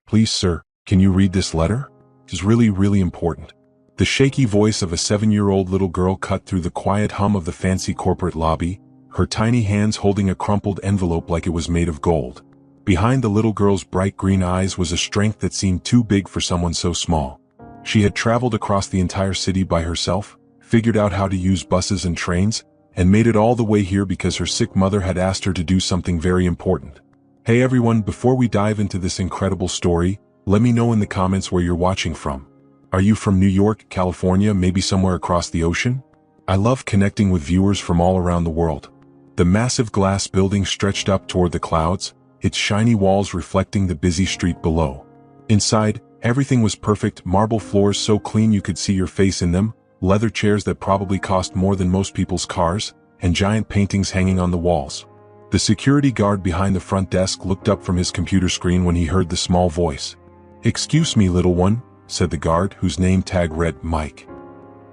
Please, sir, can you read this letter? It's really, really important. The shaky voice of a 7-year-old little girl cut through the quiet hum of the fancy corporate lobby, her tiny hands holding a crumpled envelope like it was made of gold. Behind the little girl's bright green eyes was a strength that seemed too big for someone so small. She had traveled across the entire city by herself, figured out how to use buses and trains, and made it all the way here because her sick mother had asked her to do something very important. Hey everyone, before we dive into this incredible story, let me know in the comments where you're watching from. Are you from New York, California, maybe somewhere across the ocean? I love connecting with viewers from all around the world. The massive glass building stretched up toward the clouds, its shiny walls reflecting the busy street below. Inside, everything was perfect, marble floors so clean you could see your face in them, leather chairs that probably cost more than most people's cars, and giant paintings hanging on the walls. The security guard behind the front desk looked up from his computer screen when he heard the small voice. "Excuse me, little one," said the guard, whose name tag read Mike.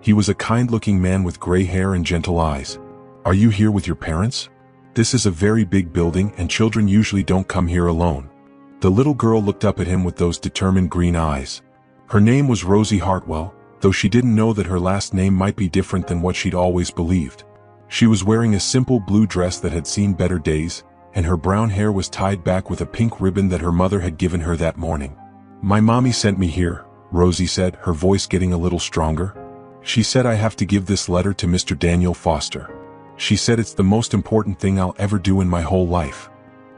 He was a kind-looking man with gray hair and gentle eyes. "Are you here with your parents? This is a very big building and children usually don't come here alone." The little girl looked up at him with those determined green eyes. Her name was Rosie Hartwell, though she didn't know that her last name might be different than what she'd always believed. She was wearing a simple blue dress that had seen better days, and her brown hair was tied back with a pink ribbon that her mother had given her that morning. "My mommy sent me here," Rosie said, her voice getting a little stronger. "She said I have to give this letter to Mr. Daniel Foster. She said it's the most important thing I'll ever do in my whole life."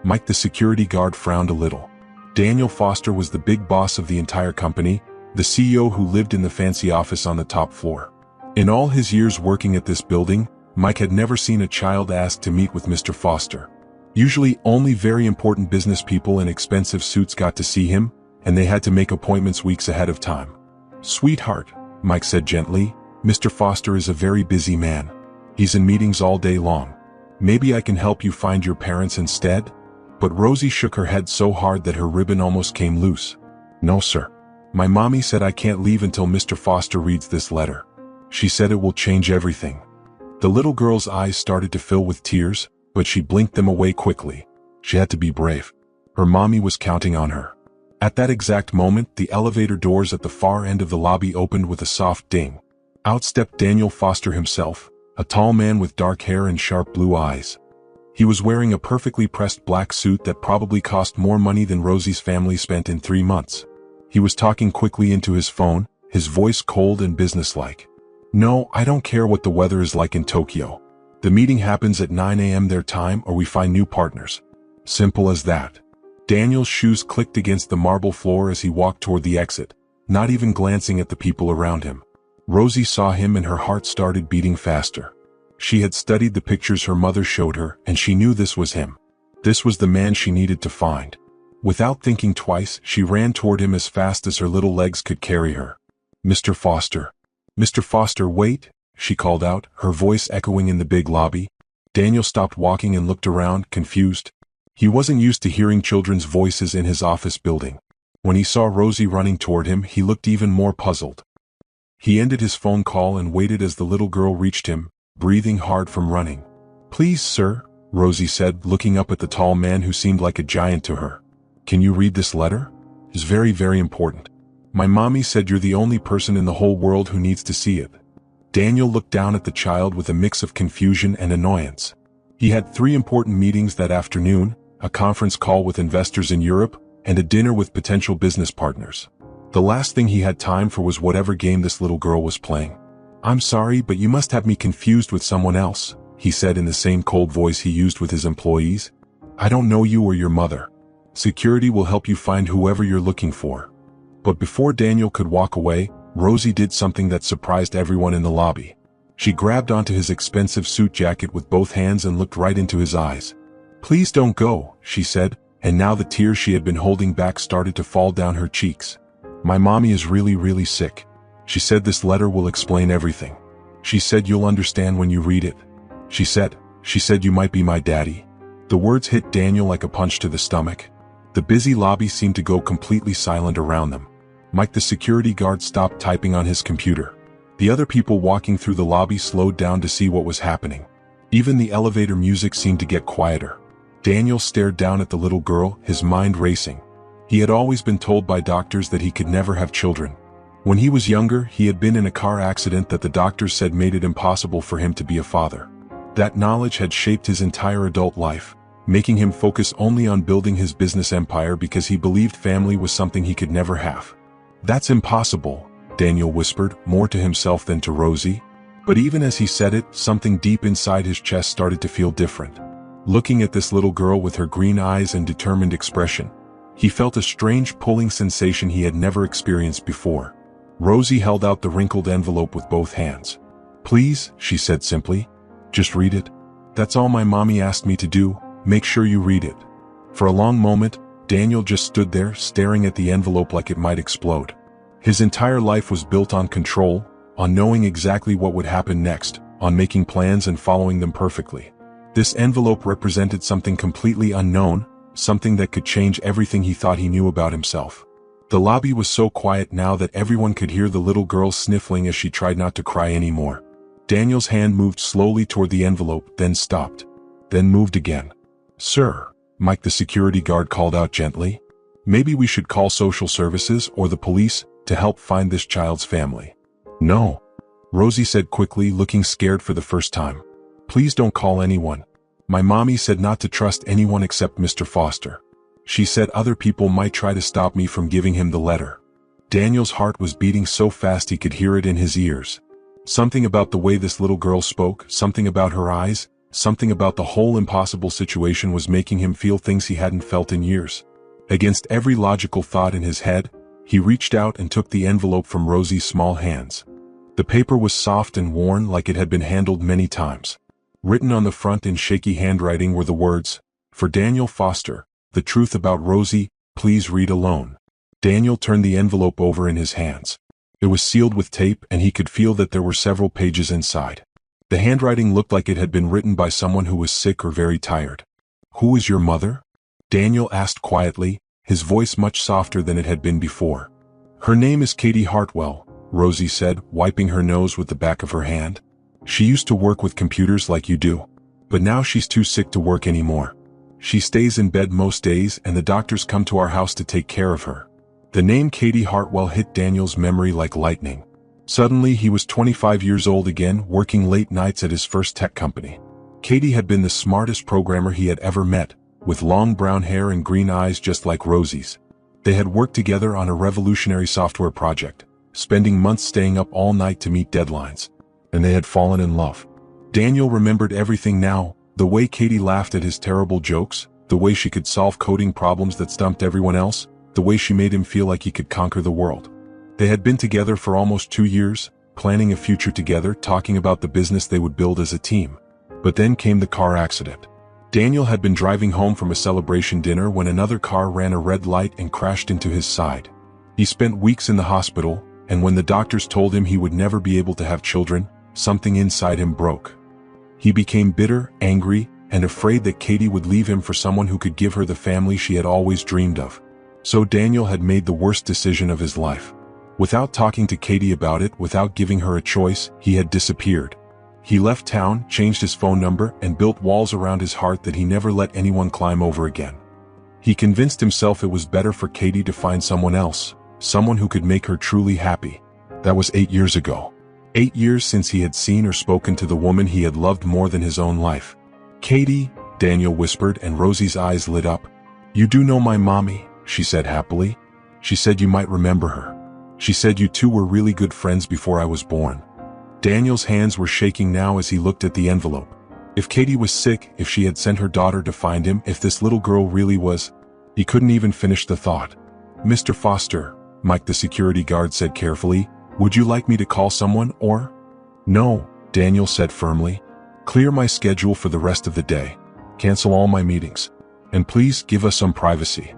Mike the security guard frowned a little. Daniel Foster was the big boss of the entire company, the CEO who lived in the fancy office on the top floor. In all his years working at this building, Mike had never seen a child ask to meet with Mr. Foster. Usually only very important business people in expensive suits got to see him, and they had to make appointments weeks ahead of time. "Sweetheart," Mike said gently, "Mr. Foster is a very busy man. He's in meetings all day long. Maybe I can help you find your parents instead?" But Rosie shook her head so hard that her ribbon almost came loose. "No, sir. My mommy said I can't leave until Mr. Foster reads this letter. She said it will change everything." The little girl's eyes started to fill with tears, but she blinked them away quickly. She had to be brave. Her mommy was counting on her. At that exact moment, the elevator doors at the far end of the lobby opened with a soft ding. Out stepped Daniel Foster himself, a tall man with dark hair and sharp blue eyes. He was wearing a perfectly pressed black suit that probably cost more money than Rosie's family spent in 3 months. He was talking quickly into his phone, his voice cold and businesslike. "No, I don't care what the weather is like in Tokyo. The meeting happens at 9 a.m. their time or we find new partners. Simple as that." Daniel's shoes clicked against the marble floor as he walked toward the exit, not even glancing at the people around him. Rosie saw him and her heart started beating faster. She had studied the pictures her mother showed her and she knew this was him. This was the man she needed to find. Without thinking twice, she ran toward him as fast as her little legs could carry her. "Mr. Foster. Mr. Foster, wait," she called out, her voice echoing in the big lobby. Daniel stopped walking and looked around, confused. He wasn't used to hearing children's voices in his office building. When he saw Rosie running toward him, he looked even more puzzled. He ended his phone call and waited as the little girl reached him, breathing hard from running. "Please, sir," Rosie said, looking up at the tall man who seemed like a giant to her. "Can you read this letter? It's very, very important. My mommy said you're the only person in the whole world who needs to see it." Daniel looked down at the child with a mix of confusion and annoyance. He had 3 important meetings that afternoon, a conference call with investors in Europe, and a dinner with potential business partners. The last thing he had time for was whatever game this little girl was playing. "I'm sorry, but you must have me confused with someone else," he said in the same cold voice he used with his employees. "I don't know you or your mother. Security will help you find whoever you're looking for." But before Daniel could walk away, Rosie did something that surprised everyone in the lobby. She grabbed onto his expensive suit jacket with both hands and looked right into his eyes. "Please don't go," she said, and now the tears she had been holding back started to fall down her cheeks. "My mommy is really, really sick. She said this letter will explain everything. She said you'll understand when you read it. She said you might be my daddy." The words hit Daniel like a punch to the stomach. The busy lobby seemed to go completely silent around them. Mike the security guard stopped typing on his computer. The other people walking through the lobby slowed down to see what was happening. Even the elevator music seemed to get quieter. Daniel stared down at the little girl, his mind racing. He had always been told by doctors that he could never have children. When he was younger, he had been in a car accident that the doctors said made it impossible for him to be a father. That knowledge had shaped his entire adult life, making him focus only on building his business empire because he believed family was something he could never have. "That's impossible," Daniel whispered, more to himself than to Rosie. But even as he said it, something deep inside his chest started to feel different. Looking at this little girl with her green eyes and determined expression, he felt a strange pulling sensation he had never experienced before. Rosie held out the wrinkled envelope with both hands. "Please," she said simply, "just read it. That's all my mommy asked me to do. Make sure you read it." For a long moment, Daniel just stood there, staring at the envelope like it might explode. His entire life was built on control, on knowing exactly what would happen next, on making plans and following them perfectly. This envelope represented something completely unknown, something that could change everything he thought he knew about himself. The lobby was so quiet now that everyone could hear the little girl sniffling as she tried not to cry anymore. Daniel's hand moved slowly toward the envelope, then stopped. Then moved again. "Sir," Mike the security guard called out gently, "maybe we should call social services or the police to help find this child's family." "No," Rosie said quickly, looking scared for the first time. "Please don't call anyone. My mommy said not to trust anyone except Mr. Foster. She said other people might try to stop me from giving him the letter." Daniel's heart was beating so fast he could hear it in his ears. Something about the way this little girl spoke, something about her eyes, something about the whole impossible situation was making him feel things he hadn't felt in years. Against every logical thought in his head, he reached out and took the envelope from Rosie's small hands. The paper was soft and worn like it had been handled many times. Written on the front in shaky handwriting were the words, "For Daniel Foster, the truth about Rosie, please read alone." Daniel turned the envelope over in his hands. It was sealed with tape and he could feel that there were several pages inside. The handwriting looked like it had been written by someone who was sick or very tired. "Who is your mother?" Daniel asked quietly, his voice much softer than it had been before. "Her name is Katie Hartwell," Rosie said, wiping her nose with the back of her hand. "She used to work with computers like you do. But now she's too sick to work anymore. She stays in bed most days and the doctors come to our house to take care of her." The name Katie Hartwell hit Daniel's memory like lightning. Suddenly he was 25 years old again, working late nights at his first tech company. Katie had been the smartest programmer he had ever met, with long brown hair and green eyes just like Rosie's. They had worked together on a revolutionary software project, spending months staying up all night to meet deadlines. And they had fallen in love. Daniel remembered everything now, the way Katie laughed at his terrible jokes, the way she could solve coding problems that stumped everyone else, the way she made him feel like he could conquer the world. They had been together for almost 2 years, planning a future together, talking about the business they would build as a team. But then came the car accident. Daniel had been driving home from a celebration dinner when another car ran a red light and crashed into his side. He spent weeks in the hospital, and when the doctors told him he would never be able to have children, something inside him broke. He became bitter, angry, and afraid that Katie would leave him for someone who could give her the family she had always dreamed of. So Daniel had made the worst decision of his life. Without talking to Katie about it, without giving her a choice, he had disappeared. He left town, changed his phone number, and built walls around his heart that he never let anyone climb over again. He convinced himself it was better for Katie to find someone else, someone who could make her truly happy. That was 8 years ago. 8 years since he had seen or spoken to the woman he had loved more than his own life. "Katie," Daniel whispered, and Rosie's eyes lit up. "You do know my mommy," she said happily. "She said you might remember her. She said you two were really good friends before I was born." Daniel's hands were shaking now as he looked at the envelope. If Katie was sick, if she had sent her daughter to find him, if this little girl really was... He couldn't even finish the thought. "Mr. Foster," Mike the security guard said carefully, "would you like me to call someone, or..." "No," Daniel said firmly. "Clear my schedule for the rest of the day. Cancel all my meetings. And please give us some privacy."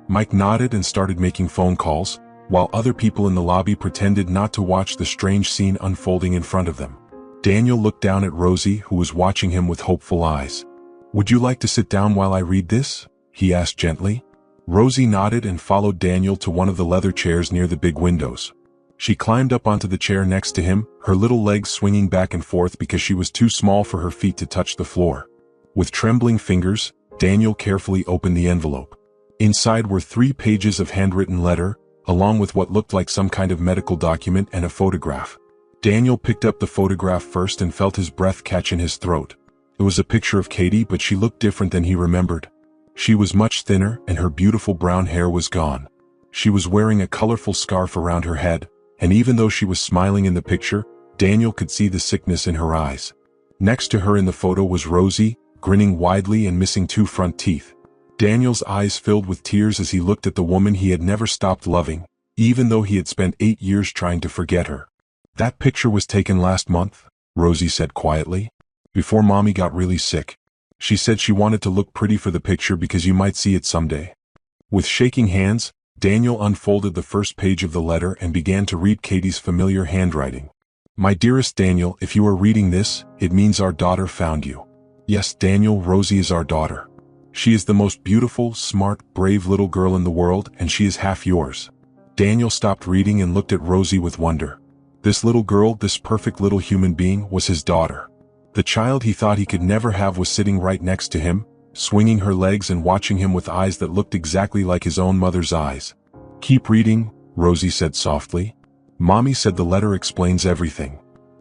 Mike nodded and started making phone calls, while other people in the lobby pretended not to watch the strange scene unfolding in front of them. Daniel looked down at Rosie, who was watching him with hopeful eyes. "Would you like to sit down while I read this?" he asked gently. Rosie nodded and followed Daniel to one of the leather chairs near the big windows. She climbed up onto the chair next to him, her little legs swinging back and forth because she was too small for her feet to touch the floor. With trembling fingers, Daniel carefully opened the envelope. Inside were 3 pages of handwritten letter, along with what looked like some kind of medical document and a photograph. Daniel picked up the photograph first and felt his breath catch in his throat. It was a picture of Katie, but she looked different than he remembered. She was much thinner, and her beautiful brown hair was gone. She was wearing a colorful scarf around her head, and even though she was smiling in the picture, Daniel could see the sickness in her eyes. Next to her in the photo was Rosie, grinning widely and missing 2 front teeth. Daniel's eyes filled with tears as he looked at the woman he had never stopped loving, even though he had spent 8 years trying to forget her. "That picture was taken last month," Rosie said quietly, "before Mommy got really sick. She said she wanted to look pretty for the picture because you might see it someday." With shaking hands, Daniel unfolded the first page of the letter and began to read Katie's familiar handwriting. "My dearest Daniel, if you are reading this, it means our daughter found you. Yes, Daniel, Rosie is our daughter. She is the most beautiful, smart, brave little girl in the world, and she is half yours." Daniel stopped reading and looked at Rosie with wonder. This little girl, this perfect little human being, was his daughter. The child he thought he could never have was sitting right next to him, swinging her legs and watching him with eyes that looked exactly like his own mother's eyes. "Keep reading," Rosie said softly. "Mommy said the letter explains everything."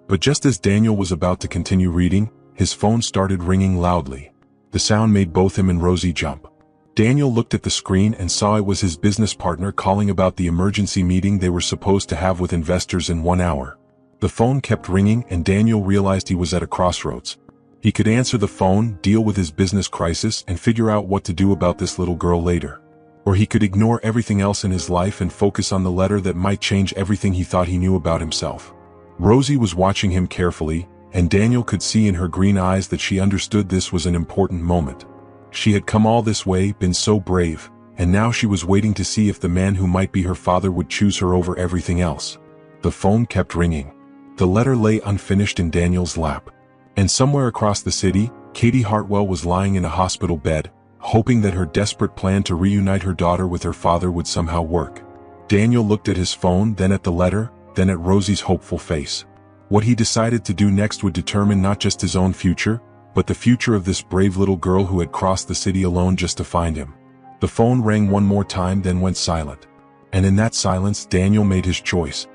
But just as Daniel was about to continue reading, his phone started ringing loudly. The sound made both him and Rosie jump. Daniel looked at the screen and saw it was his business partner calling about the emergency meeting they were supposed to have with investors in 1 hour. The phone kept ringing and Daniel realized he was at a crossroads. He could answer the phone, deal with his business crisis, and figure out what to do about this little girl later. Or he could ignore everything else in his life and focus on the letter that might change everything he thought he knew about himself. Rosie was watching him carefully, and Daniel could see in her green eyes that she understood this was an important moment. She had come all this way, been so brave, and now she was waiting to see if the man who might be her father would choose her over everything else. The phone kept ringing. The letter lay unfinished in Daniel's lap. And somewhere across the city, Katie Hartwell was lying in a hospital bed, hoping that her desperate plan to reunite her daughter with her father would somehow work. Daniel looked at his phone, then at the letter, then at Rosie's hopeful face. What he decided to do next would determine not just his own future, but the future of this brave little girl who had crossed the city alone just to find him. The phone rang one more time, then went silent. And in that silence, Daniel made his choice.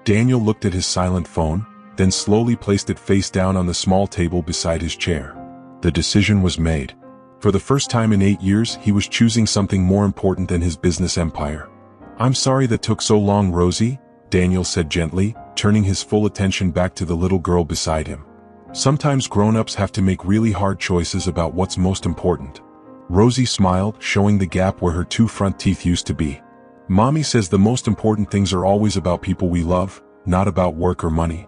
Daniel looked at his silent phone, then slowly placed it face down on the small table beside his chair. The decision was made. For the first time in 8 years, he was choosing something more important than his business empire. "I'm sorry that took so long, Rosie," Daniel said gently, turning his full attention back to the little girl beside him. "Sometimes grown-ups have to make really hard choices about what's most important." Rosie smiled, showing the gap where her 2 front teeth used to be. "Mommy says the most important things are always about people we love, not about work or money."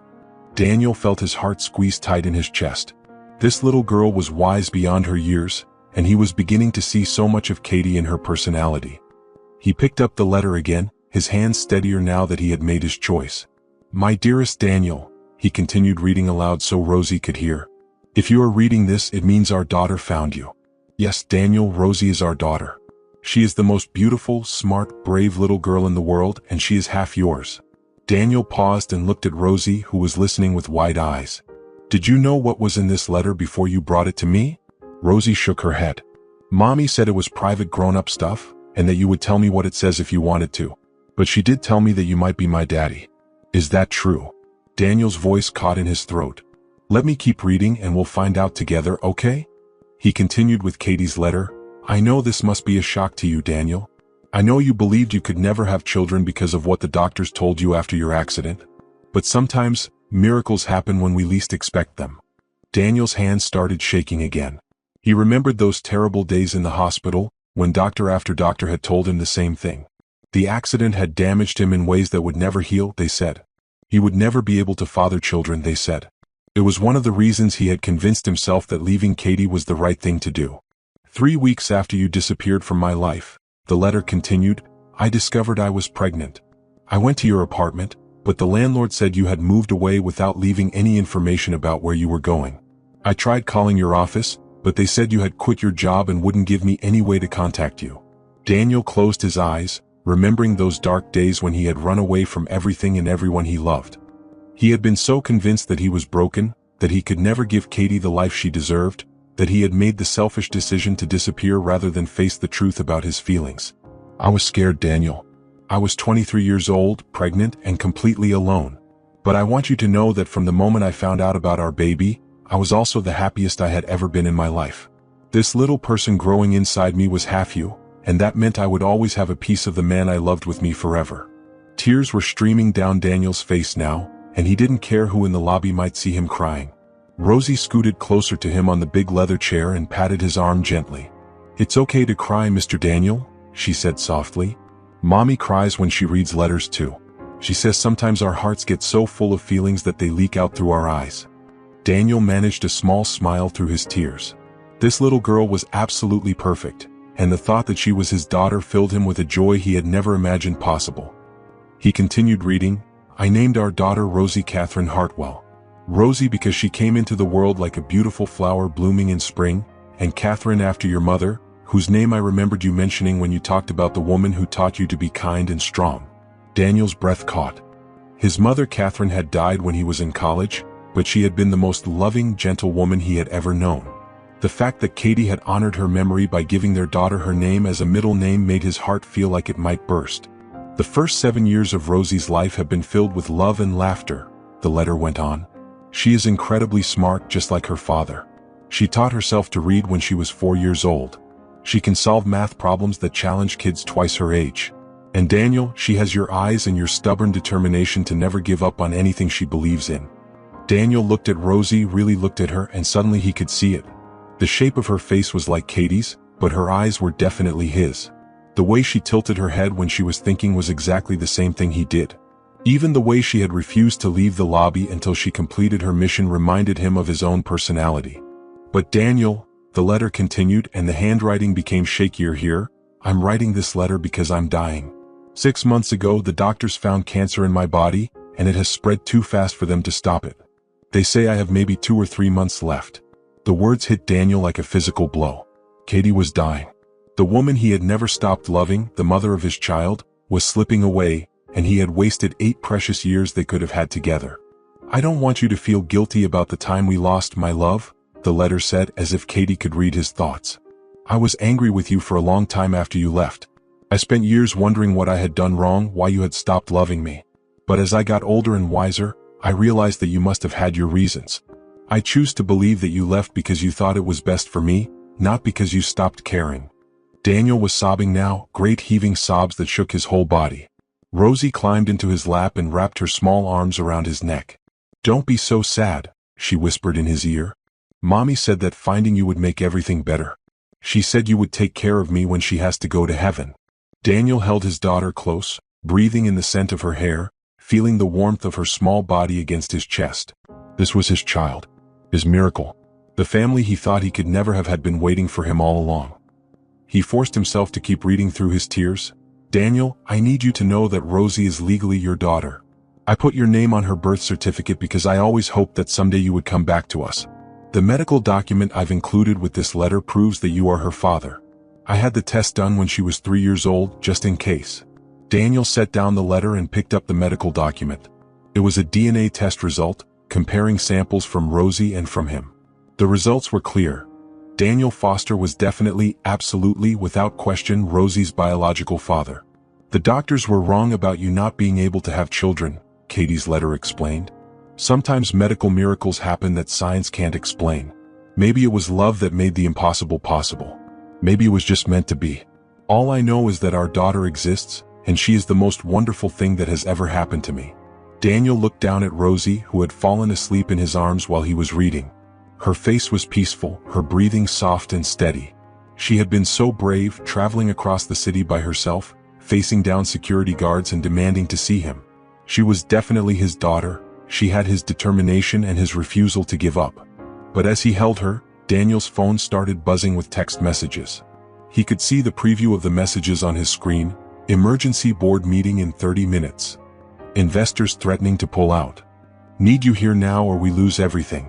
Daniel felt his heart squeeze tight in his chest. This little girl was wise beyond her years, and he was beginning to see so much of Katie in her personality. He picked up the letter again, his hands steadier now that he had made his choice. "My dearest Daniel," he continued reading aloud so Rosie could hear. "If you are reading this, it means our daughter found you. Yes, Daniel, Rosie is our daughter. She is the most beautiful, smart, brave little girl in the world, and she is half yours." Daniel paused and looked at Rosie, who was listening with wide eyes. "Did you know what was in this letter before you brought it to me?" Rosie shook her head. "Mommy said it was private grown-up stuff, and that you would tell me what it says if you wanted to. But she did tell me that you might be my daddy. Is that true?" Daniel's voice caught in his throat. "Let me keep reading and we'll find out together, okay?" He continued with Katie's letter. "I know this must be a shock to you, Daniel. I know you believed you could never have children because of what the doctors told you after your accident. But sometimes, miracles happen when we least expect them." Daniel's hands started shaking again. He remembered those terrible days in the hospital, when doctor after doctor had told him the same thing. The accident had damaged him in ways that would never heal, they said. He would never be able to father children, they said. It was one of the reasons he had convinced himself that leaving Katie was the right thing to do. 3 weeks after you disappeared from my life," the letter continued, "I discovered I was pregnant. I went to your apartment, but the landlord said you had moved away without leaving any information about where you were going. I tried calling your office, but they said you had quit your job and wouldn't give me any way to contact you." Daniel closed his eyes, remembering those dark days when he had run away from everything and everyone he loved. He had been so convinced that he was broken, that he could never give Katie the life she deserved, that he had made the selfish decision to disappear rather than face the truth about his feelings. I was scared, Daniel. I was 23 years old, pregnant, and completely alone. But I want you to know that from the moment I found out about our baby, I was also the happiest I had ever been in my life. This little person growing inside me was half you, and that meant I would always have a piece of the man I loved with me forever. Tears were streaming down Daniel's face now, and he didn't care who in the lobby might see him crying. Rosie scooted closer to him on the big leather chair and patted his arm gently. "It's okay to cry, Mr. Daniel," she said softly. "Mommy cries when she reads letters too. She says sometimes our hearts get so full of feelings that they leak out through our eyes." Daniel managed a small smile through his tears. This little girl was absolutely perfect, and the thought that she was his daughter filled him with a joy he had never imagined possible. He continued reading, "I named our daughter Rosie Catherine Hartwell. Rosie because she came into the world like a beautiful flower blooming in spring, and Catherine after your mother, whose name I remembered you mentioning when you talked about the woman who taught you to be kind and strong." Daniel's breath caught. His mother Catherine had died when he was in college, but she had been the most loving, gentle woman he had ever known. The fact that Katie had honored her memory by giving their daughter her name as a middle name made his heart feel like it might burst. "The first 7 years of Rosie's life have been filled with love and laughter," the letter went on. "She is incredibly smart, just like her father. She taught herself to read when she was 4 years old. She can solve math problems that challenge kids twice her age. And Daniel, she has your eyes and your stubborn determination to never give up on anything she believes in." Daniel looked at Rosie, really looked at her, and suddenly he could see it. The shape of her face was like Katie's, but her eyes were definitely his. The way she tilted her head when she was thinking was exactly the same thing he did. Even the way she had refused to leave the lobby until she completed her mission reminded him of his own personality. "But Daniel," the letter continued, and the handwriting became shakier here, "I'm writing this letter because I'm dying. 6 months ago the doctors found cancer in my body, and it has spread too fast for them to stop it. They say I have maybe 2 or 3 months left." The words hit Daniel like a physical blow. Katie was dying. The woman he had never stopped loving, the mother of his child, was slipping away, and he had wasted 8 precious years they could have had together. "I don't want you to feel guilty about the time we lost, my love," the letter said, as if Katie could read his thoughts. "I was angry with you for a long time after you left. I spent years wondering what I had done wrong, why you had stopped loving me. But as I got older and wiser, I realized that you must have had your reasons. I choose to believe that you left because you thought it was best for me, not because you stopped caring." Daniel was sobbing now, great heaving sobs that shook his whole body. Rosie climbed into his lap and wrapped her small arms around his neck. "Don't be so sad," she whispered in his ear. "Mommy said that finding you would make everything better. She said you would take care of me when she has to go to heaven." Daniel held his daughter close, breathing in the scent of her hair, feeling the warmth of her small body against his chest. This was his child. His miracle. The family he thought he could never have had been waiting for him all along. He forced himself to keep reading through his tears. "Daniel, I need you to know that Rosie is legally your daughter. I put your name on her birth certificate because I always hoped that someday you would come back to us. The medical document I've included with this letter proves that you are her father. I had the test done when she was 3 years old, just in case." Daniel set down the letter and picked up the medical document. It was a DNA test result, comparing samples from Rosie and from him. The results were clear. Daniel Foster was definitely, absolutely, without question, Rosie's biological father. "The doctors were wrong about you not being able to have children," Katie's letter explained. "Sometimes medical miracles happen that science can't explain. Maybe it was love that made the impossible possible. Maybe it was just meant to be. All I know is that our daughter exists, and she is the most wonderful thing that has ever happened to me." Daniel looked down at Rosie, who had fallen asleep in his arms while he was reading. Her face was peaceful, her breathing soft and steady. She had been so brave, traveling across the city by herself, facing down security guards and demanding to see him. She was definitely his daughter. She had his determination and his refusal to give up. But as he held her, Daniel's phone started buzzing with text messages. He could see the preview of the messages on his screen. "Emergency board meeting in 30 minutes. Investors threatening to pull out. Need you here now or we lose everything."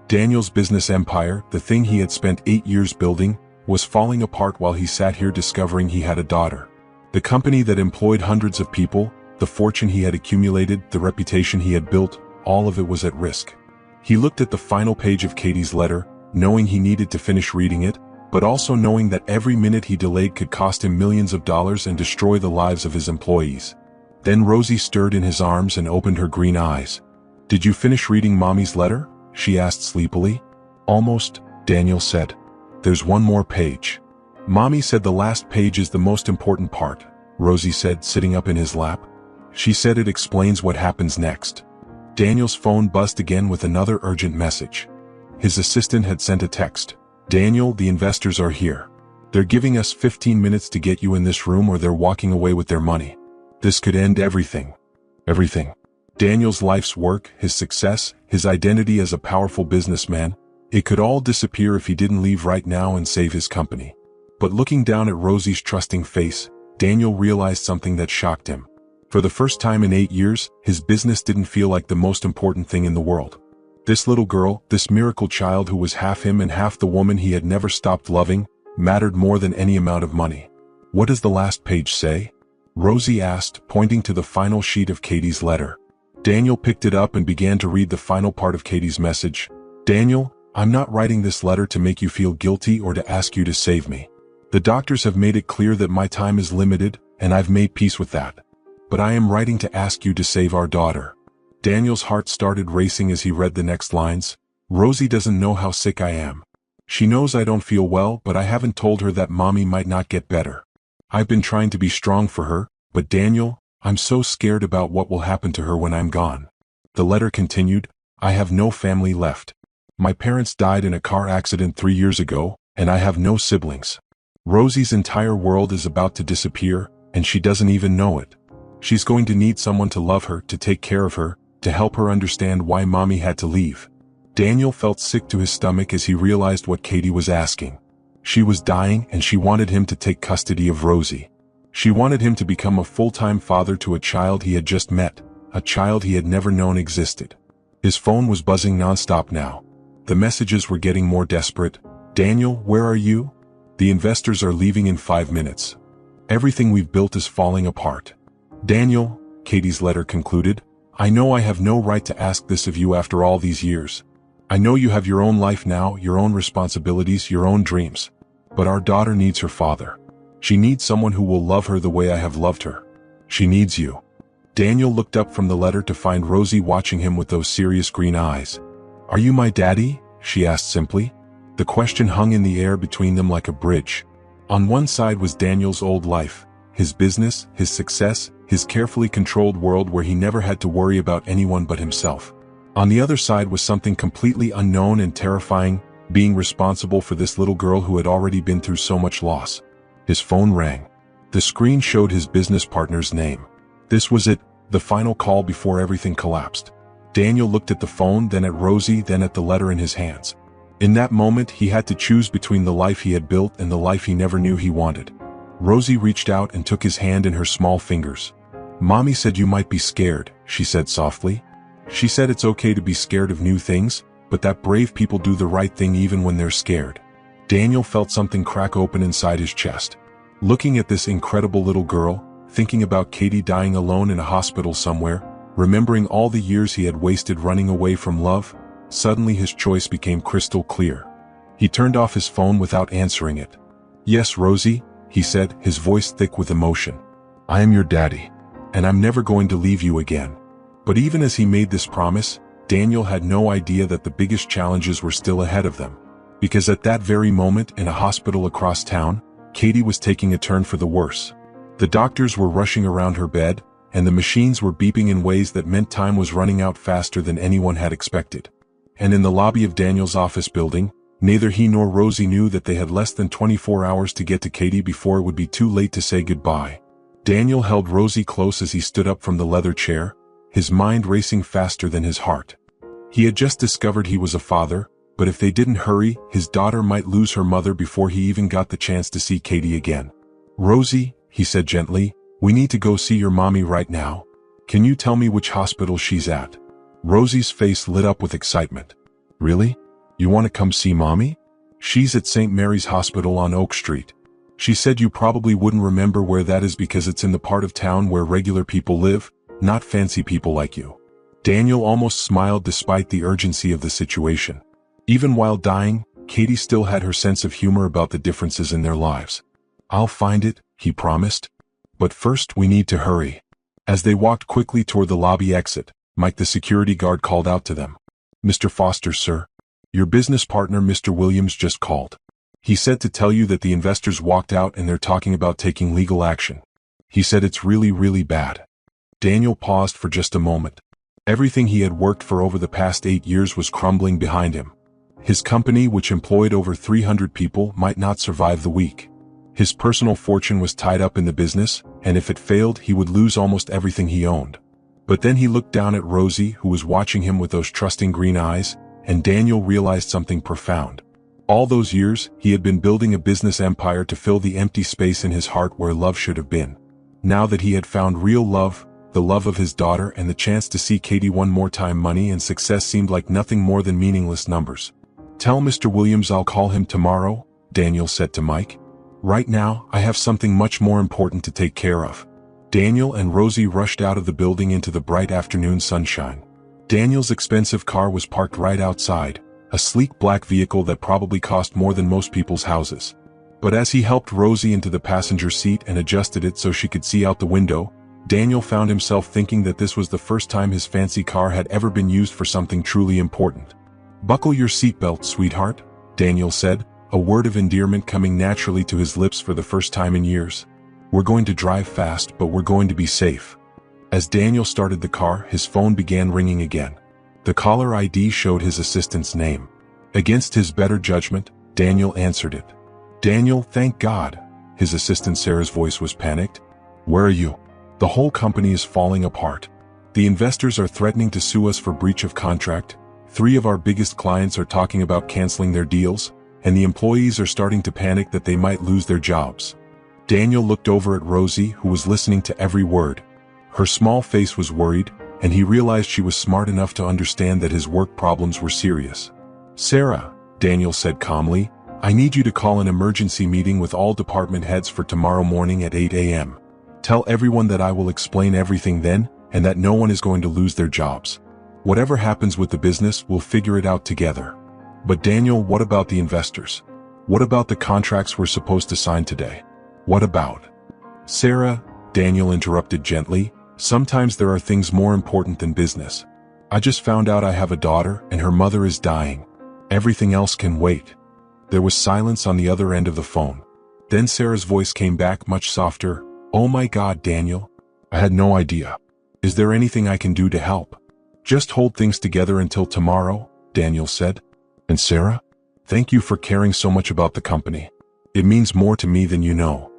Daniel's business empire, the thing he had spent 8 years building, was falling apart while he sat here discovering he had a daughter. The company that employed hundreds of people, the fortune he had accumulated, the reputation he had built, all of it was at risk. He looked at the final page of Katie's letter, knowing he needed to finish reading it, but also knowing that every minute he delayed could cost him millions of dollars and destroy the lives of his employees. Then Rosie stirred in his arms and opened her green eyes. "Did you finish reading Mommy's letter?" she asked sleepily. "Almost," Daniel said. "There's one more page." "Mommy said the last page is the most important part," Rosie said, sitting up in his lap. "She said it explains what happens next." Daniel's phone buzzed again with another urgent message. His assistant had sent a text. "Daniel, the investors are here. They're giving us 15 minutes to get you in this room or they're walking away with their money. This could end everything." Everything. Daniel's life's work, his success, his identity as a powerful businessman. It could all disappear if he didn't leave right now and save his company. But looking down at Rosie's trusting face, Daniel realized something that shocked him. For the first time in 8 years, his business didn't feel like the most important thing in the world. This little girl, this miracle child who was half him and half the woman he had never stopped loving, mattered more than any amount of money. "What does the last page say?" Rosie asked, pointing to the final sheet of Katie's letter. Daniel picked it up and began to read the final part of Katie's message. "Daniel, I'm not writing this letter to make you feel guilty or to ask you to save me. The doctors have made it clear that my time is limited, and I've made peace with that. But I am writing to ask you to save our daughter." Daniel's heart started racing as he read the next lines. "Rosie doesn't know how sick I am. She knows I don't feel well, but I haven't told her that Mommy might not get better. I've been trying to be strong for her, but Daniel, I'm so scared about what will happen to her when I'm gone." The letter continued, "I have no family left. My parents died in a car accident 3 years ago, and I have no siblings. Rosie's entire world is about to disappear, and she doesn't even know it. She's going to need someone to love her, to take care of her, to help her understand why Mommy had to leave." Daniel felt sick to his stomach as he realized what Katie was asking. She was dying and she wanted him to take custody of Rosie. She wanted him to become a full-time father to a child he had just met, a child he had never known existed. His phone was buzzing nonstop now. The messages were getting more desperate. "Daniel, where are you? The investors are leaving in 5 minutes. Everything we've built is falling apart. Daniel," Katie's letter concluded, "I know I have no right to ask this of you after all these years. I know you have your own life now, your own responsibilities, your own dreams. But our daughter needs her father. She needs someone who will love her the way I have loved her. She needs you." Daniel looked up from the letter to find Rosie watching him with those serious green eyes. "Are you my daddy?" she asked simply. The question hung in the air between them like a bridge. On one side was Daniel's old life, his business, his success, his carefully controlled world where he never had to worry about anyone but himself. On the other side was something completely unknown and terrifying, being responsible for this little girl who had already been through so much loss. His phone rang. The screen showed his business partner's name. This was it, the final call before everything collapsed. Daniel looked at the phone, then at Rosie, then at the letter in his hands. In that moment, he had to choose between the life he had built and the life he never knew he wanted. Rosie reached out and took his hand in her small fingers. "Mommy said you might be scared," she said softly. "She said it's okay to be scared of new things, but that brave people do the right thing even when they're scared." Daniel felt something crack open inside his chest. Looking at this incredible little girl, thinking about Katie dying alone in a hospital somewhere, remembering all the years he had wasted running away from love, suddenly his choice became crystal clear. He turned off his phone without answering it. "Yes, Rosie," he said, his voice thick with emotion. "I am your daddy, and I'm never going to leave you again." But even as he made this promise, Daniel had no idea that the biggest challenges were still ahead of them. Because at that very moment, in a hospital across town, Katie was taking a turn for the worse. The doctors were rushing around her bed, and the machines were beeping in ways that meant time was running out faster than anyone had expected. And in the lobby of Daniel's office building, neither he nor Rosie knew that they had less than 24 hours to get to Katie before it would be too late to say goodbye. Daniel held Rosie close as he stood up from the leather chair, his mind racing faster than his heart. He had just discovered he was a father, but if they didn't hurry, his daughter might lose her mother before he even got the chance to see Katie again. "Rosie," he said gently, "we need to go see your mommy right now. Can you tell me which hospital she's at?" Rosie's face lit up with excitement. "Really? You want to come see Mommy? She's at St. Mary's Hospital on Oak Street. She said you probably wouldn't remember where that is because it's in the part of town where regular people live, not fancy people like you." Daniel almost smiled despite the urgency of the situation. Even while dying, Katie still had her sense of humor about the differences in their lives. "I'll find it," he promised. "But first we need to hurry." As they walked quickly toward the lobby exit, Mike the security guard called out to them. "Mr. Foster, sir. Your business partner Mr. Williams just called. He said to tell you that the investors walked out and they're talking about taking legal action. He said it's really, really bad." Daniel paused for just a moment. Everything he had worked for over the past 8 years was crumbling behind him. His company, which employed over 300 people, might not survive the week. His personal fortune was tied up in the business, and if it failed, he would lose almost everything he owned. But then he looked down at Rosie, who was watching him with those trusting green eyes, and Daniel realized something profound. All those years, he had been building a business empire to fill the empty space in his heart where love should have been. Now that he had found real love, the love of his daughter and the chance to see Katie one more time, money and success seemed like nothing more than meaningless numbers. "Tell Mr. Williams I'll call him tomorrow," Daniel said to Mike. "Right now, I have something much more important to take care of." Daniel and Rosie rushed out of the building into the bright afternoon sunshine. Daniel's expensive car was parked right outside, a sleek black vehicle that probably cost more than most people's houses. But as he helped Rosie into the passenger seat and adjusted it so she could see out the window, Daniel found himself thinking that this was the first time his fancy car had ever been used for something truly important. "Buckle your seatbelt, sweetheart," Daniel said, a word of endearment coming naturally to his lips for the first time in years. "We're going to drive fast, but we're going to be safe." As Daniel started the car, his phone began ringing again. The caller ID showed his assistant's name. Against his better judgment, Daniel answered it. "Daniel, thank God." His assistant Sarah's voice was panicked. "Where are you?" "The whole company is falling apart. The investors are threatening to sue us for breach of contract. 3 of our biggest clients are talking about canceling their deals, and the employees are starting to panic that they might lose their jobs." Daniel looked over at Rosie, who was listening to every word. Her small face was worried, and he realized she was smart enough to understand that his work problems were serious. "Sarah," Daniel said calmly, "I need you to call an emergency meeting with all department heads for tomorrow morning at 8 a.m. Tell everyone that I will explain everything then, and that no one is going to lose their jobs. Whatever happens with the business, we'll figure it out together." "But Daniel, what about the investors? What about the contracts we're supposed to sign today? What about?" "Sarah," Daniel interrupted gently, "sometimes there are things more important than business. I just found out I have a daughter, and her mother is dying. Everything else can wait." There was silence on the other end of the phone. Then Sarah's voice came back much softer. "Oh my God, Daniel. I had no idea. Is there anything I can do to help?" "Just hold things together until tomorrow," Daniel said. "And Sarah, thank you for caring so much about the company. It means more to me than you know."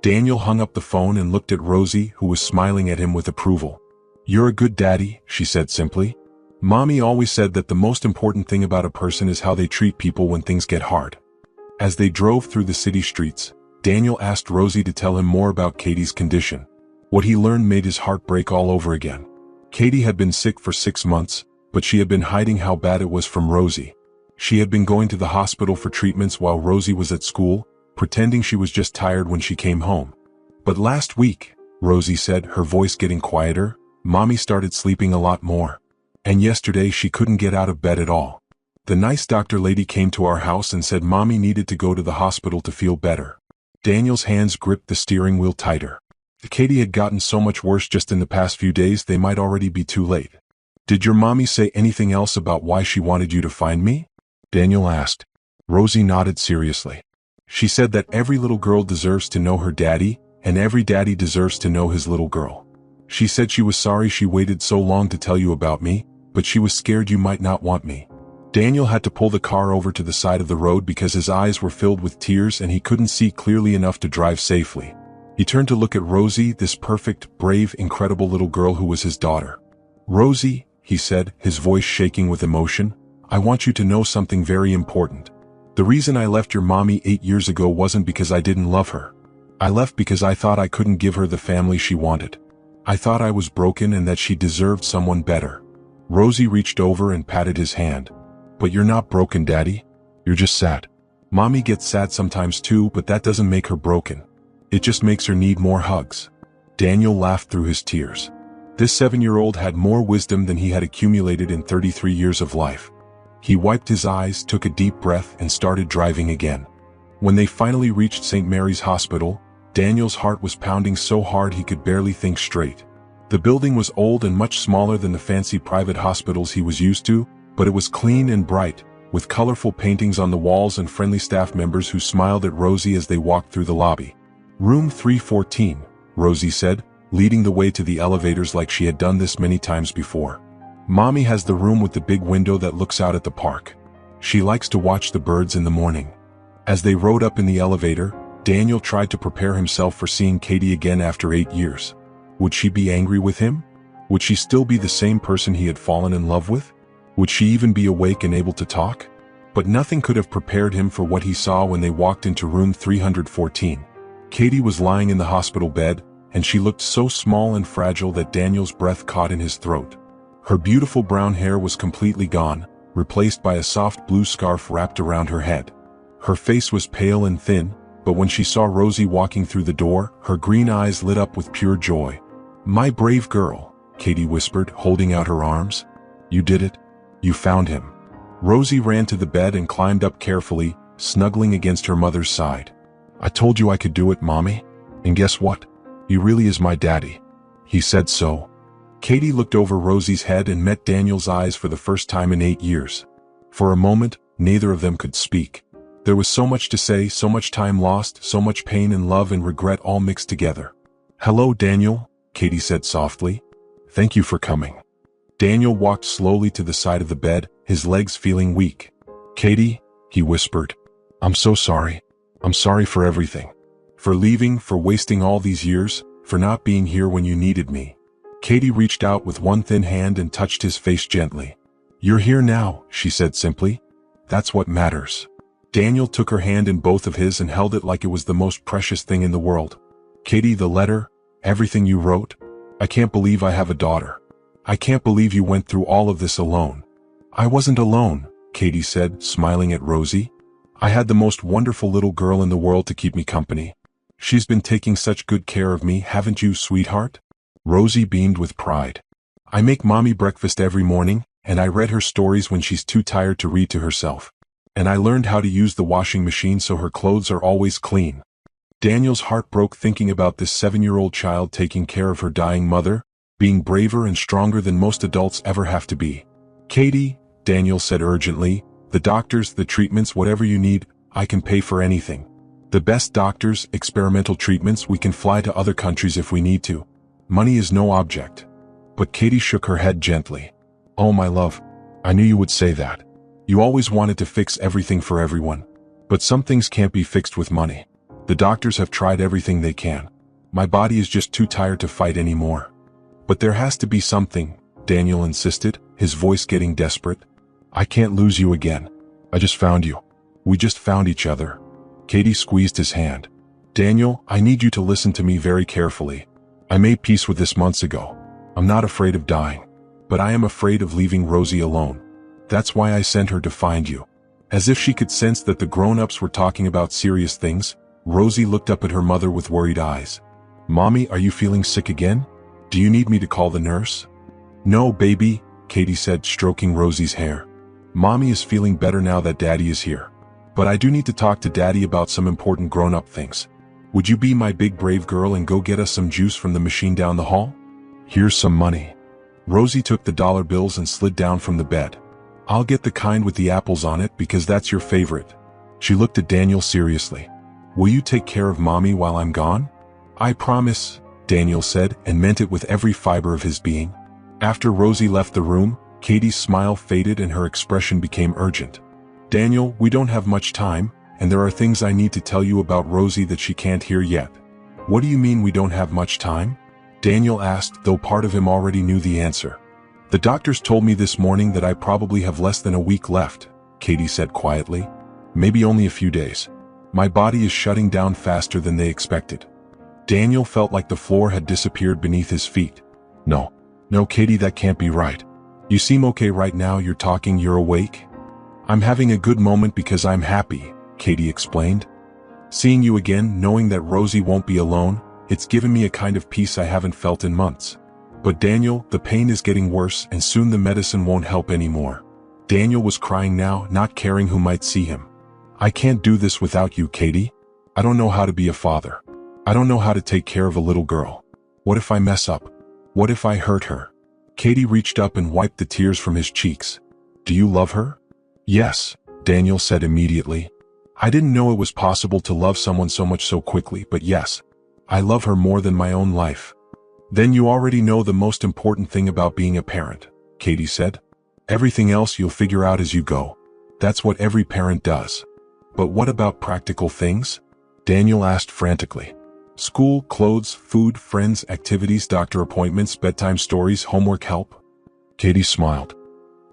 Daniel hung up the phone and looked at Rosie, who was smiling at him with approval. "You're a good daddy," she said simply. "Mommy always said that the most important thing about a person is how they treat people when things get hard." As they drove through the city streets, Daniel asked Rosie to tell him more about Katie's condition. What he learned made his heart break all over again. Katie had been sick for 6 months, but she had been hiding how bad it was from Rosie. She had been going to the hospital for treatments while Rosie was at school, pretending she was just tired when she came home. "But last week," Rosie said, her voice getting quieter, "Mommy started sleeping a lot more. And yesterday she couldn't get out of bed at all. The nice doctor lady came to our house and said Mommy needed to go to the hospital to feel better." Daniel's hands gripped the steering wheel tighter. Katie had gotten so much worse just in the past few days they might already be too late. "Did your mommy say anything else about why she wanted you to find me?" Daniel asked. Rosie nodded seriously. "She said that every little girl deserves to know her daddy, and every daddy deserves to know his little girl. She said she was sorry she waited so long to tell you about me, but she was scared you might not want me." Daniel had to pull the car over to the side of the road because his eyes were filled with tears and he couldn't see clearly enough to drive safely. He turned to look at Rosie, this perfect, brave, incredible little girl who was his daughter. "Rosie," he said, his voice shaking with emotion, "I want you to know something very important. The reason I left your mommy 8 years ago wasn't because I didn't love her. I left because I thought I couldn't give her the family she wanted. I thought I was broken and that she deserved someone better." Rosie reached over and patted his hand. "But you're not broken, Daddy. You're just sad. Mommy gets sad sometimes too, but that doesn't make her broken. It just makes her need more hugs." Daniel laughed through his tears. This 7-year-old had more wisdom than he had accumulated in 33 years of life. He wiped his eyes, took a deep breath, and started driving again. When they finally reached St. Mary's Hospital, Daniel's heart was pounding so hard he could barely think straight. The building was old and much smaller than the fancy private hospitals he was used to, but it was clean and bright, with colorful paintings on the walls and friendly staff members who smiled at Rosie as they walked through the lobby. "Room 314, Rosie said, leading the way to the elevators like she had done this many times before. "Mommy has the room with the big window that looks out at the park. She likes to watch the birds in the morning." As they rode up in the elevator, Daniel tried to prepare himself for seeing Katie again after 8 years. Would she be angry with him? Would she still be the same person he had fallen in love with? Would she even be awake and able to talk? But nothing could have prepared him for what he saw when they walked into room 314. Katie was lying in the hospital bed, and she looked so small and fragile that Daniel's breath caught in his throat. Her beautiful brown hair was completely gone, replaced by a soft blue scarf wrapped around her head. Her face was pale and thin, but when she saw Rosie walking through the door, her green eyes lit up with pure joy. "My brave girl," Katie whispered, holding out her arms. "You did it. You found him." Rosie ran to the bed and climbed up carefully, snuggling against her mother's side. "I told you I could do it, Mommy. And guess what? He really is my daddy. He said so." Katie looked over Rosie's head and met Daniel's eyes for the first time in 8 years. For a moment, neither of them could speak. There was so much to say, so much time lost, so much pain and love and regret all mixed together. "Hello, Daniel," Katie said softly. "Thank you for coming." Daniel walked slowly to the side of the bed, his legs feeling weak. "Katie," he whispered, "I'm so sorry. I'm sorry for everything. For leaving, for wasting all these years, for not being here when you needed me." Katie reached out with one thin hand and touched his face gently. "You're here now," she said simply. "That's what matters." Daniel took her hand in both of his and held it like it was the most precious thing in the world. "Katie, the letter, everything you wrote, I can't believe I have a daughter. I can't believe you went through all of this alone." "I wasn't alone," Katie said, smiling at Rosie. "I had the most wonderful little girl in the world to keep me company. She's been taking such good care of me, haven't you, sweetheart?" Rosie beamed with pride. "I make Mommy breakfast every morning, and I read her stories when she's too tired to read to herself. And I learned how to use the washing machine so her clothes are always clean." Daniel's heart broke thinking about this 7-year-old child taking care of her dying mother, being braver and stronger than most adults ever have to be. "Katie," Daniel said urgently, "the doctors, the treatments, whatever you need, I can pay for anything. The best doctors, experimental treatments, we can fly to other countries if we need to. Money is no object." But Katie shook her head gently. "Oh, my love, I knew you would say that. You always wanted to fix everything for everyone. But some things can't be fixed with money. The doctors have tried everything they can. My body is just too tired to fight anymore." "But there has to be something," Daniel insisted, his voice getting desperate. "I can't lose you again. I just found you. We just found each other." Katie squeezed his hand. "Daniel, I need you to listen to me very carefully. I made peace with this months ago. I'm not afraid of dying. But I am afraid of leaving Rosie alone. That's why I sent her to find you." As if she could sense that the grown-ups were talking about serious things, Rosie looked up at her mother with worried eyes. "Mommy, are you feeling sick again? Do you need me to call the nurse?" "No, baby," Katie said, stroking Rosie's hair. "Mommy is feeling better now that Daddy is here. But I do need to talk to Daddy about some important grown-up things. Would you be my big brave girl and go get us some juice from the machine down the hall? Here's some money." Rosie took the dollar bills and slid down from the bed. "I'll get the kind with the apples on it because that's your favorite." She looked at Daniel seriously. "Will you take care of Mommy while I'm gone?" "I promise," Daniel said, and meant it with every fiber of his being. After Rosie left the room, Katie's smile faded and her expression became urgent. "Daniel, we don't have much time, and there are things I need to tell you about Rosie that she can't hear yet." "What do you mean we don't have much time?" Daniel asked, though part of him already knew the answer. "The doctors told me this morning that I probably have less than a week left," Katie said quietly. "Maybe only a few days. My body is shutting down faster than they expected." Daniel felt like the floor had disappeared beneath his feet. No, Katie, that can't be right. You seem okay right now, you're talking, you're awake?" "I'm having a good moment because I'm happy," Katie explained. "Seeing you again, knowing that Rosie won't be alone, it's given me a kind of peace I haven't felt in months. But Daniel, the pain is getting worse and soon the medicine won't help anymore." Daniel was crying now, not caring who might see him. I can't do this without you, Katie. I don't know how to be a father. I don't know how to take care of a little girl. What if I mess up? What if I hurt her? Katie reached up and wiped the tears from his cheeks. Do you love her? Yes, Daniel said immediately. I didn't know it was possible to love someone so much so quickly, but yes, I love her more than my own life. Then you already know the most important thing about being a parent, Katie said. Everything else you'll figure out as you go. That's what every parent does. But what about practical things? Daniel asked frantically. School, clothes, food, friends, activities, doctor appointments, bedtime stories, homework help? Katie smiled.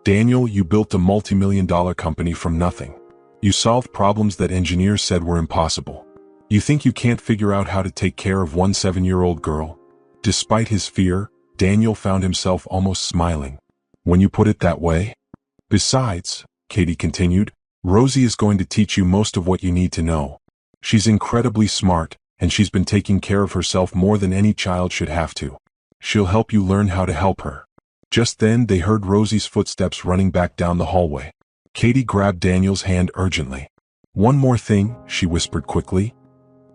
Daniel, you built a multi-million-dollar company from nothing. You solved problems that engineers said were impossible. You think you can't figure out how to take care of one 7-year-old girl? Despite his fear, Daniel found himself almost smiling. When you put it that way? Besides, Katie continued, Rosie is going to teach you most of what you need to know. She's incredibly smart, and she's been taking care of herself more than any child should have to. She'll help you learn how to help her. Just then they heard Rosie's footsteps running back down the hallway. Katie grabbed Daniel's hand urgently. One more thing, she whispered quickly.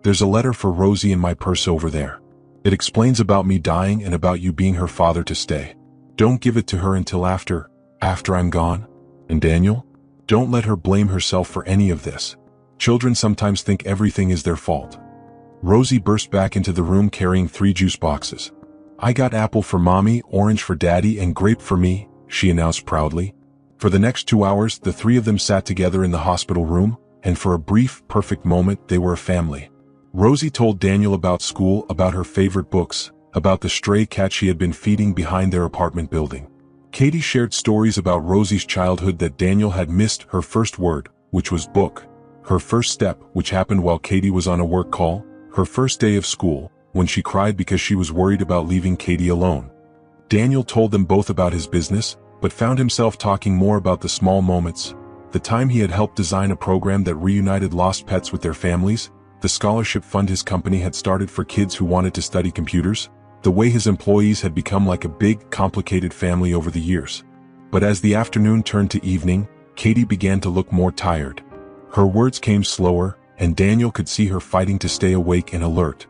There's a letter for Rosie in my purse over there. It explains about me dying and about you being her father to stay. Don't give it to her until after I'm gone. And Daniel, don't let her blame herself for any of this. Children sometimes think everything is their fault. Rosie burst back into the room carrying 3 juice boxes. I got apple for mommy, orange for daddy, and grape for me, she announced proudly. For the next 2 hours, the 3 of them sat together in the hospital room, and for a brief, perfect moment, they were a family. Rosie told Daniel about school, about her favorite books, about the stray cat she had been feeding behind their apartment building. Katie shared stories about Rosie's childhood that Daniel had missed, her first word, which was book, her first step, which happened while Katie was on a work call, her first day of school, when she cried because she was worried about leaving Katie alone. Daniel told them both about his business, but found himself talking more about the small moments, the time he had helped design a program that reunited lost pets with their families, the scholarship fund his company had started for kids who wanted to study computers, the way his employees had become like a big, complicated family over the years. But as the afternoon turned to evening, Katie began to look more tired. Her words came slower, and Daniel could see her fighting to stay awake and alert.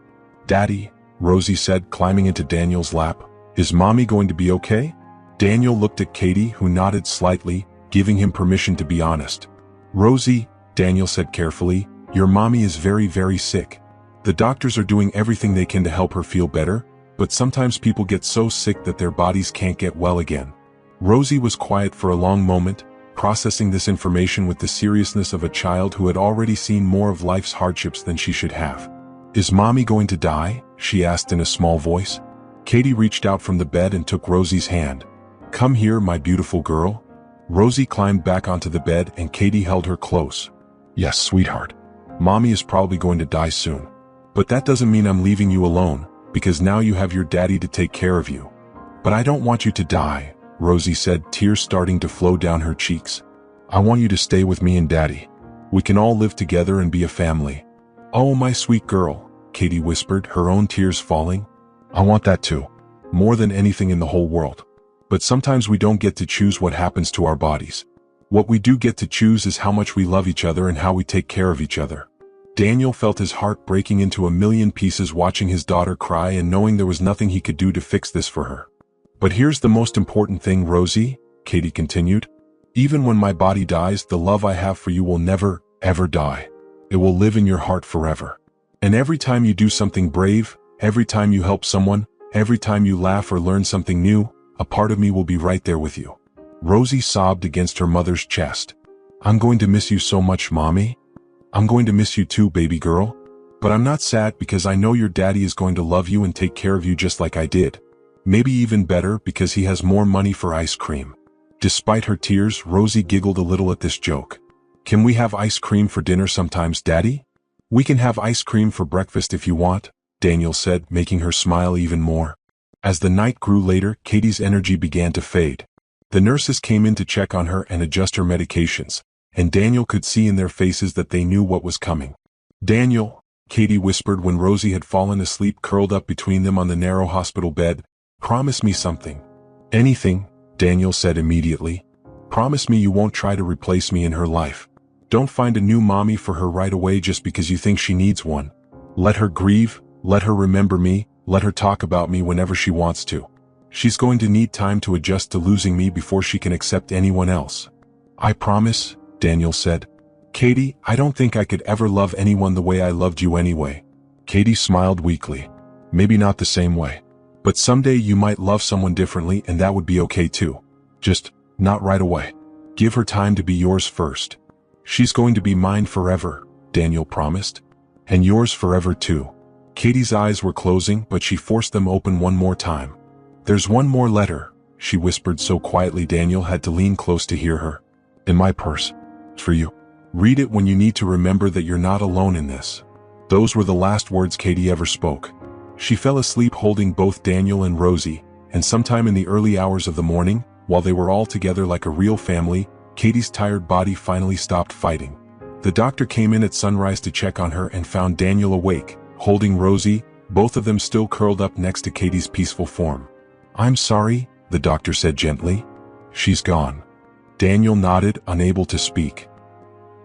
Daddy, Rosie said, climbing into Daniel's lap, is mommy going to be okay? Daniel looked at Katie, who nodded slightly, giving him permission to be honest. Rosie, Daniel said carefully, your mommy is very, very sick. The doctors are doing everything they can to help her feel better, but sometimes people get so sick that their bodies can't get well again. Rosie was quiet for a long moment, processing this information with the seriousness of a child who had already seen more of life's hardships than she should have. Is mommy going to die? She asked in a small voice. Katie reached out from the bed and took Rosie's hand. Come here, my beautiful girl. Rosie climbed back onto the bed and Katie held her close. Yes, sweetheart. Mommy is probably going to die soon. But that doesn't mean I'm leaving you alone, because now you have your daddy to take care of you. But I don't want you to die, Rosie said, tears starting to flow down her cheeks. I want you to stay with me and daddy. We can all live together and be a family. Oh, my sweet girl, Katie whispered, her own tears falling. I want that too. More than anything in the whole world. But sometimes we don't get to choose what happens to our bodies. What we do get to choose is how much we love each other and how we take care of each other. Daniel felt his heart breaking into a million pieces watching his daughter cry and knowing there was nothing he could do to fix this for her. But here's the most important thing, Rosie, Katie continued. Even when my body dies, the love I have for you will never, ever die. It will live in your heart forever. And every time you do something brave, every time you help someone, every time you laugh or learn something new, a part of me will be right there with you. Rosie sobbed against her mother's chest. I'm going to miss you so much, Mommy. I'm going to miss you too, baby girl. But I'm not sad because I know your daddy is going to love you and take care of you just like I did. Maybe even better because he has more money for ice cream. Despite her tears, Rosie giggled a little at this joke. Can we have ice cream for dinner sometimes, Daddy? We can have ice cream for breakfast if you want, Daniel said, making her smile even more. As the night grew later, Katie's energy began to fade. The nurses came in to check on her and adjust her medications, and Daniel could see in their faces that they knew what was coming. Daniel, Katie whispered when Rosie had fallen asleep curled up between them on the narrow hospital bed, promise me something. Anything, Daniel said immediately. Promise me you won't try to replace me in her life. Don't find a new mommy for her right away just because you think she needs one. Let her grieve, let her remember me, let her talk about me whenever she wants to. She's going to need time to adjust to losing me before she can accept anyone else. I promise, Daniel said. Katie, I don't think I could ever love anyone the way I loved you anyway. Katie smiled weakly. Maybe not the same way. But someday you might love someone differently and that would be okay too. Just, not right away. Give her time to be yours first. She's going to be mine forever, Daniel promised. And yours forever too. Katie's eyes were closing, but she forced them open one more time. There's one more letter, she whispered so quietly Daniel had to lean close to hear her. In my purse. For you. Read it when you need to remember that you're not alone in this. Those were the last words Katie ever spoke. She fell asleep holding both Daniel and Rosie, and sometime in the early hours of the morning, while they were all together like a real family, Katie's tired body finally stopped fighting. The doctor came in at sunrise to check on her and found Daniel awake, holding Rosie, both of them still curled up next to Katie's peaceful form. I'm sorry, the doctor said gently. She's gone. Daniel nodded, unable to speak.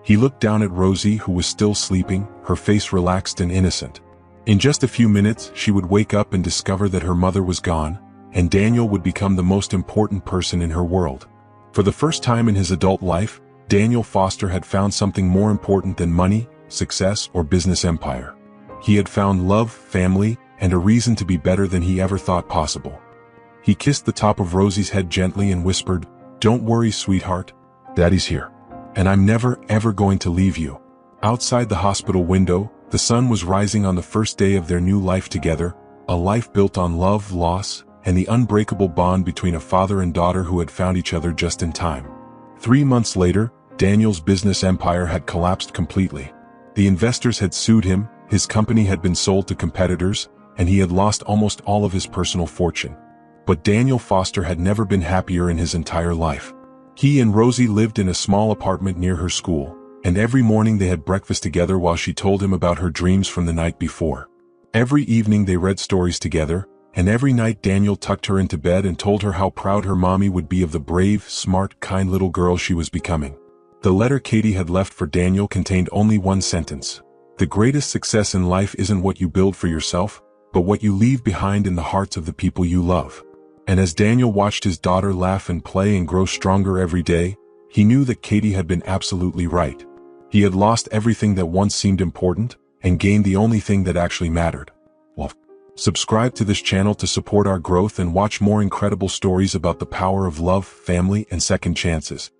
He looked down at Rosie, who was still sleeping, her face relaxed and innocent. In just a few minutes, she would wake up and discover that her mother was gone, and Daniel would become the most important person in her world. For the first time in his adult life, Daniel Foster had found something more important than money, success, or business empire. He had found love, family, and a reason to be better than he ever thought possible. He kissed the top of Rosie's head gently and whispered, "Don't worry, sweetheart. Daddy's here. And I'm never, ever going to leave you." Outside the hospital window, the sun was rising on the first day of their new life together, a life built on love, loss, and the unbreakable bond between a father and daughter who had found each other just in time. 3 months later, Daniel's business empire had collapsed completely. The investors had sued him, his company had been sold to competitors, and he had lost almost all of his personal fortune. But Daniel Foster had never been happier in his entire life. He and Rosie lived in a small apartment near her school, and every morning they had breakfast together while she told him about her dreams from the night before. Every evening they read stories together, and every night Daniel tucked her into bed and told her how proud her mommy would be of the brave, smart, kind little girl she was becoming. The letter Katie had left for Daniel contained only one sentence. The greatest success in life isn't what you build for yourself, but what you leave behind in the hearts of the people you love. And as Daniel watched his daughter laugh and play and grow stronger every day, he knew that Katie had been absolutely right. He had lost everything that once seemed important, and gained the only thing that actually mattered. Well, subscribe to this channel to support our growth and watch more incredible stories about the power of love, family, and second chances.